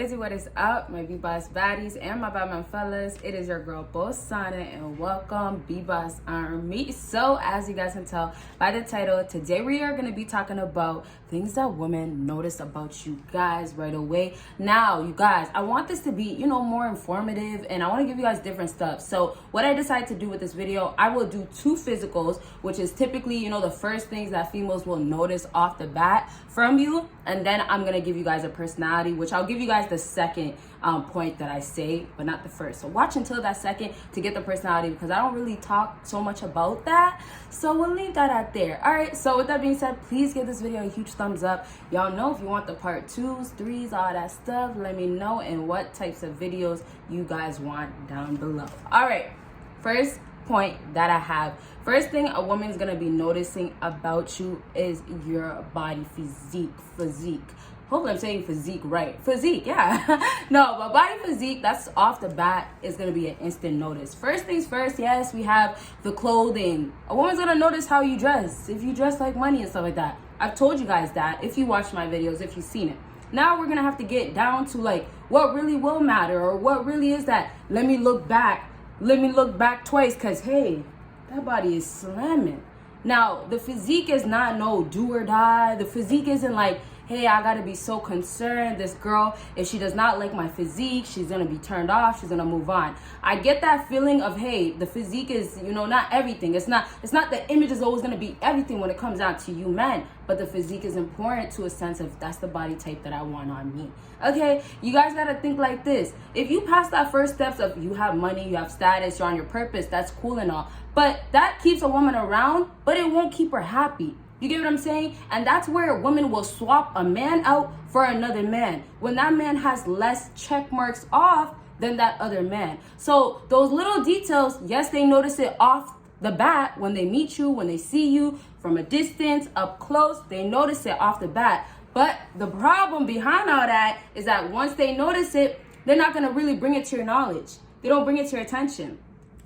What is up, my BBossBaddies and my Batman fellas? It is your girl Bosana and welcome BBossArmy. So as you guys can tell by the title, today we are going to be talking about things that women notice about you guys right away. Now you guys, I want this to be more informative, and I want to give you guys different stuff. So what I decided to do with this video, I will do 2 physicals, which is typically the first things that females will notice off the bat from you, and then I'm going to give you guys a personality, which I'll give you guys the second point that I say, but not the first. So watch until that second to get the personality, because I don't really talk so much about that. So we'll leave that out there. All right, so with that being said, please give this video a huge thumbs up. Y'all know if you want the part 2s, 3s, all that stuff, let me know, and what types of videos you guys want down below. All right, first point that I have. First thing a woman's gonna be noticing about you is your body physique. Hopefully I'm saying physique right. Physique, yeah. No, but body physique, that's off the bat, is going to be an instant notice. First things first, yes, we have the clothing. A woman's going to notice how you dress. If you dress like money and stuff like that. I've told you guys that if you watch my videos, if you've seen it. Now we're going to have to get down to like what really will matter, or what really is that. Let me look back twice, because hey, that body is slamming. Now, the physique is not no do or die. The physique isn't like, hey, I gotta be so concerned. This girl, if she does not like my physique, she's gonna be turned off. She's gonna move on. I get that feeling of, hey, the physique is, not everything. It's not the image is always gonna be everything when it comes down to you men. But the physique is important to a sense of, that's the body type that I want on me. Okay, you guys gotta think like this. If you pass that first steps of you have money, you have status, you're on your purpose, that's cool and all. But that keeps a woman around, but it won't keep her happy. You get what I'm saying? And that's where a woman will swap a man out for another man, when that man has less check marks off than that other man. So those little details, yes, they notice it off the bat when they meet you, when they see you from a distance, up close, they notice it off the bat. But the problem behind all that is that once they notice it, they're not going to really bring it to your knowledge. They don't bring it to your attention.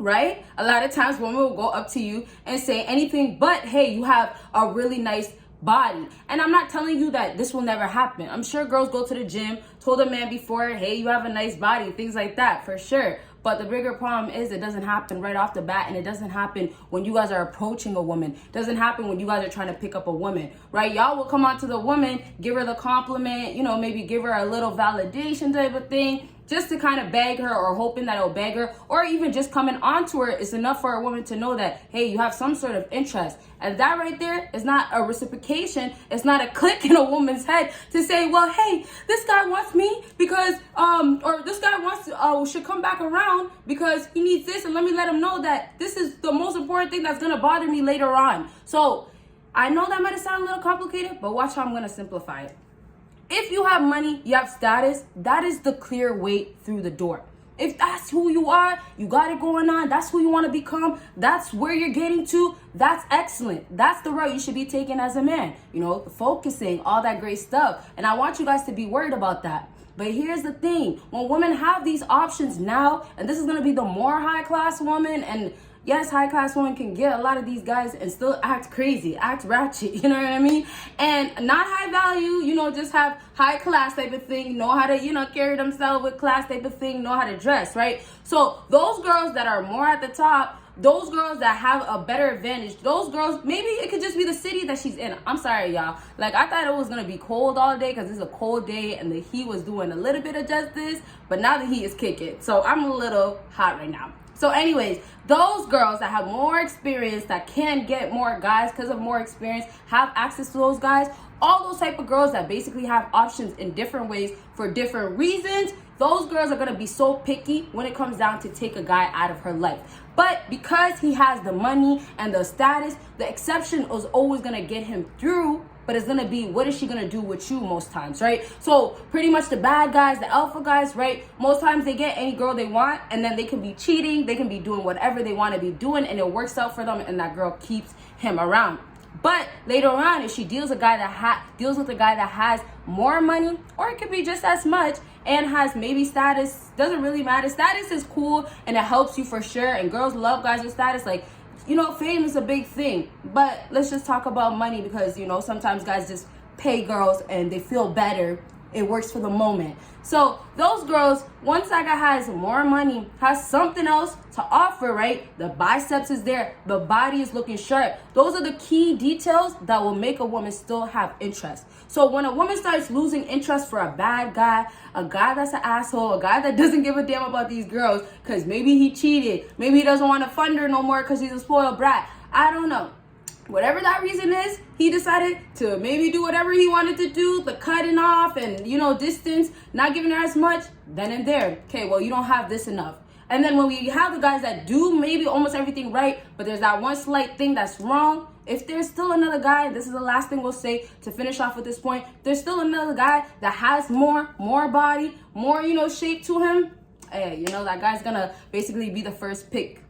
Right? A lot of times women will go up to you and say anything but, hey, you have a really nice body. And I'm not telling you that this will never happen. I'm sure girls go to the gym, told a man before, hey, you have a nice body, things like that, for sure. But the bigger problem is it doesn't happen right off the bat, and it doesn't happen when you guys are approaching a woman. It doesn't happen when you guys are trying to pick up a woman, right? Y'all will come on to the woman, give her the compliment, maybe give her a little validation type of thing, just to kind of beg her, or hoping that it'll beg her, or even just coming onto her is enough for a woman to know that, hey, you have some sort of interest. And that right there is not a reciprocation. It's not a click in a woman's head to say, well, hey, this guy wants me because, or this guy should come back around because he needs this, and let me let him know that this is the most important thing that's gonna bother me later on. So I know that might sound a little complicated, but watch how I'm gonna simplify it. If you have money, you have status, that is the clear way through the door. If that's who you are, you got it going on, that's who you want to become, that's where you're getting to, that's excellent. That's the route you should be taking as a man. Focusing, all that great stuff. And I want you guys to be worried about that. But here's the thing. When women have these options now, and this is going to be the more high-class woman, and yes, high-class women can get a lot of these guys and still act crazy, act ratchet, you know what I mean? And not high value, just have high class type of thing, know how to, carry themselves with class type of thing, know how to dress, right? So those girls that are more at the top, those girls that have a better advantage, those girls, maybe it could just be the city that she's in. I'm sorry, y'all. Like, I thought it was going to be cold all day because it's a cold day and the heat was doing a little bit of justice, but now the heat is kicking. So I'm a little hot right now. So anyways, those girls that have more experience, that can get more guys because of more experience, have access to those guys, all those type of girls that basically have options in different ways for different reasons, those girls are going to be so picky when it comes down to take a guy out of her life. But because he has the money and the status, the exception is always going to get him through. But it's going to be, what is she going to do with you most times, right? So pretty much the bad guys, the alpha guys, right? Most times they get any girl they want, and then they can be cheating. They can be doing whatever they want to be doing, and it works out for them, and that girl keeps him around. But later on, if she deals with a guy that has more money, or it could be just as much, and has maybe status, doesn't really matter. Status is cool, and it helps you for sure, and girls love guys with status. Like, fame is a big thing, but let's just talk about money because, sometimes guys just pay girls and they feel better It works for the moment. So those girls, once that guy has more money, has something else to offer, right? The biceps is there, the body is looking sharp. Those are the key details that will make a woman still have interest. So when a woman starts losing interest for a bad guy, a guy that's an asshole, a guy that doesn't give a damn about these girls because maybe he cheated, maybe he doesn't want to fund her no more because he's a spoiled brat, I don't know. Whatever that reason is, he decided to maybe do whatever he wanted to do, the cutting off and, distance, not giving her as much, then and there. Okay, well, you don't have this enough. And then when we have the guys that do maybe almost everything right, but there's that one slight thing that's wrong, if there's still another guy, this is the last thing we'll say to finish off with this point, there's still another guy that has more body, more, shape to him, hey, that guy's gonna basically be the first pick.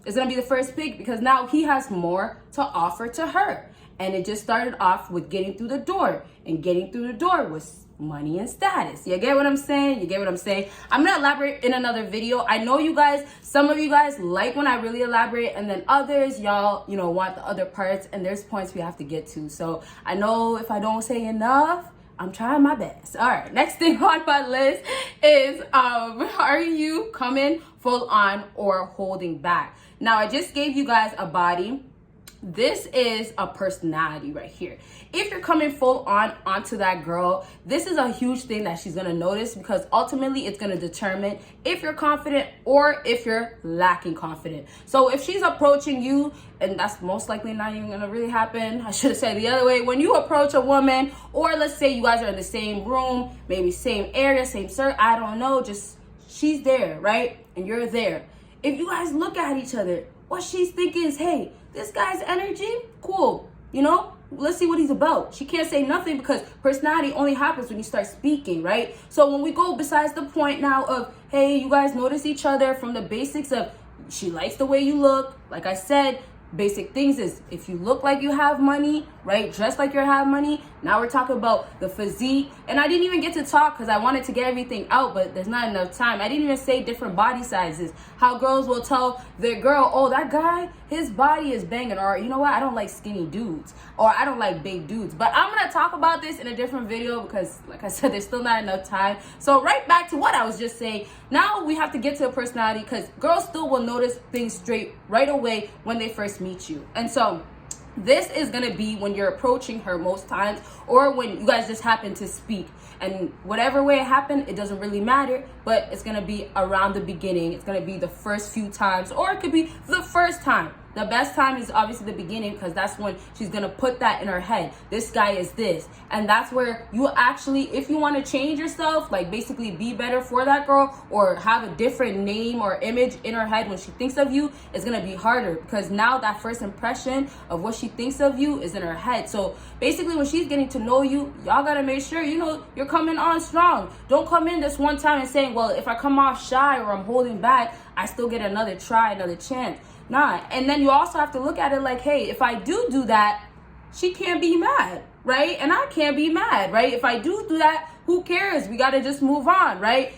It's gonna be the first pick because now he has more to offer to her. And it just started off with getting through the door. And getting through the door was money and status. You get what I'm saying? You get what I'm saying? I'm gonna elaborate in another video. I know you guys, some of you guys like when I really elaborate, and then others, y'all, want the other parts, and there's points we have to get to. So I know if I don't say enough, I'm trying my best. All right, next thing on my list is, are you coming full on or holding back? Now, I just gave you guys a body. This is a personality right here. If you're coming full on onto that girl, this is a huge thing that she's gonna notice because ultimately it's gonna determine if you're confident or if you're lacking confidence. So if she's approaching you, and that's most likely not even gonna really happen, I should have said the other way, when you approach a woman, or let's say you guys are in the same room, maybe same area, same circle, I don't know, just she's there, right? And you're there. If you guys look at each other, what she's thinking is, hey, this guy's energy, cool, let's see what he's about. She can't say nothing because personality only happens when you start speaking, right? So when we go besides the point now of, hey, you guys notice each other from the basics of she likes the way you look, like I said, basic things is if you look like you have money, right? Dress like you have money. Now we're talking about the physique. And I didn't even get to talk because I wanted to get everything out, but there's not enough time. I didn't even say different body sizes. How girls will tell their girl, oh, that guy, his body is banging. Or you know what? I don't like skinny dudes. Or I don't like big dudes. But I'm going to talk about this in a different video because, like I said, there's still not enough time. So right back to what I was just saying. Now we have to get to a personality because girls still will notice things straight right away when they first meet you. And so this is going to be when you're approaching her most times or when you guys just happen to speak. And whatever way it happened, it doesn't really matter, but it's going to be around the beginning. It's going to be the first few times, or it could be the first time. The best time is obviously the beginning because that's when she's going to put that in her head. This guy is this. And that's where you actually, if you want to change yourself, like basically be better for that girl or have a different name or image in her head when she thinks of you, it's going to be harder because now that first impression of what she thinks of you is in her head. So basically when she's getting to know you, y'all got to make sure, you're coming on strong. Don't come in this one time and saying, well, if I come off shy or I'm holding back, I still get another try, another chance. Nah. And then you also have to look at it like, hey, if I do that, she can't be mad, right? And I can't be mad, right? If I do that, who cares? We got to just move on, right?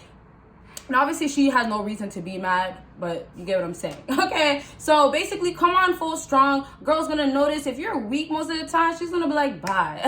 And obviously she has no reason to be mad, but you get what I'm saying. Okay, so basically come on full strong. Girl's gonna notice if you're weak most of the time, she's gonna be like, bye.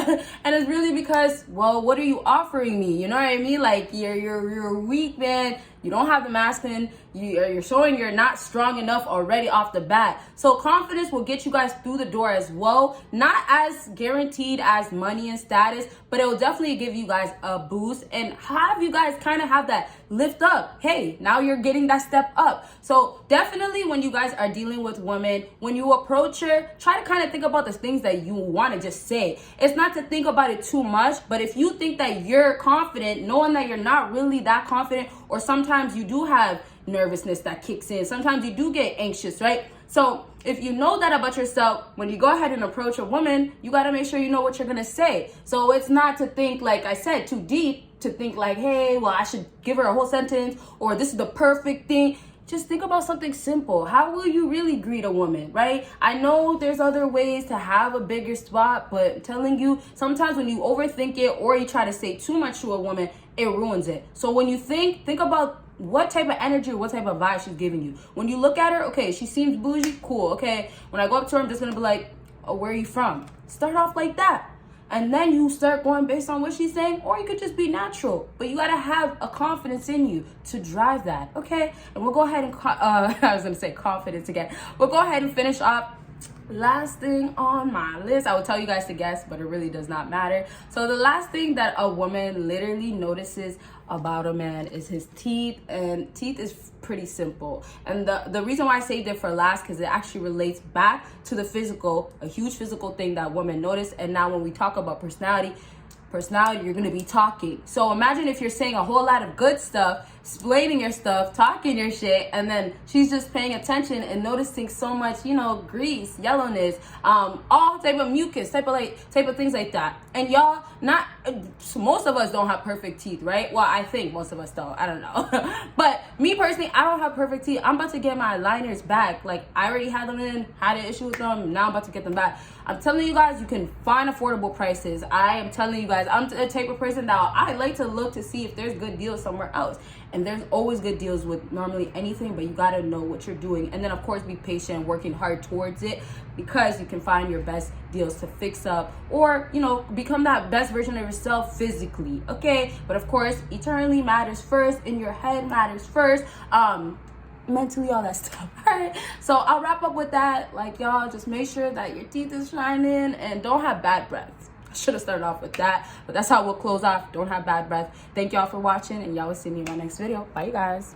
And it's really because, well, what are you offering me? You know what I mean? Like you're weak, man. You don't have the masculine. You're showing you're not strong enough already off the bat. So confidence will get you guys through the door as well. Not as guaranteed as money and status, but it will definitely give you guys a boost and have you guys kind of have that lift up. Hey, now you're getting that step up. So definitely when you guys are dealing with women, when you approach her, try to kind of think about the things that you want to just say. It's not to think about it too much, but if you think that you're confident, knowing that you're not really that confident, or sometimes you do have nervousness that kicks in, sometimes you do get anxious, right? So if you know that about yourself, when you go ahead and approach a woman, you got to make sure you know what you're going to say. So it's not to think, like I said, too deep, to think like, hey, well, I should give her a whole sentence, or this is the perfect thing. Just think about something simple. How will you really greet a woman, right? I know there's other ways to have a bigger spot, but I'm telling you, sometimes when you overthink it or you try to say too much to a woman, it ruins it. So when you think about what type of energy or what type of vibe she's giving you. When you look at her, okay, she seems bougie, cool, okay. When I go up to her, I'm just gonna be like, oh, where are you from? Start off like that. and then you start going based on what she's saying, or you could just be natural. But you gotta have a confidence in you to drive that, okay? And we'll go ahead and I was gonna say confidence again. We'll go ahead and finish up. Last thing on my list, I will tell you guys to guess, but it really does not matter. So the last thing that a woman literally notices about a man is his teeth, and teeth is pretty simple. And the reason why I saved it for last, because it actually relates back to the physical, a huge physical thing that women notice. And now when we talk about personality, you're going to be talking. So imagine if you're saying a whole lot of good stuff, explaining your stuff, talking your shit, and then she's just paying attention and noticing so much, you know, grease, yellowness, all type of mucus, type of things like that. And y'all, most of us don't have perfect teeth, right? Well, I think most of us don't. I don't know. But me personally, I don't have perfect teeth. I'm about to get my liners back. Like, I already had them in, had an issue with them. Now I'm about to get them back. I'm telling you guys, you can find affordable prices. I am telling you guys, I'm the type of person that I like to look to see if there's good deals somewhere else. And there's always good deals with normally anything, but you gotta know what you're doing. And then of course, be patient, working hard towards it, because you can find your best deals to fix up, or, you know, become that best version of yourself physically, okay? But of course, eternally matters first, in your head matters first, mentally, all that stuff. All right, so I'll wrap up with that. Like, y'all, just make sure that your teeth is shining and don't have bad breath. I should have started off with that, but that's how we'll close off. Don't have bad breath. Thank y'all for watching, and y'all will see me in my next video. Bye, you guys.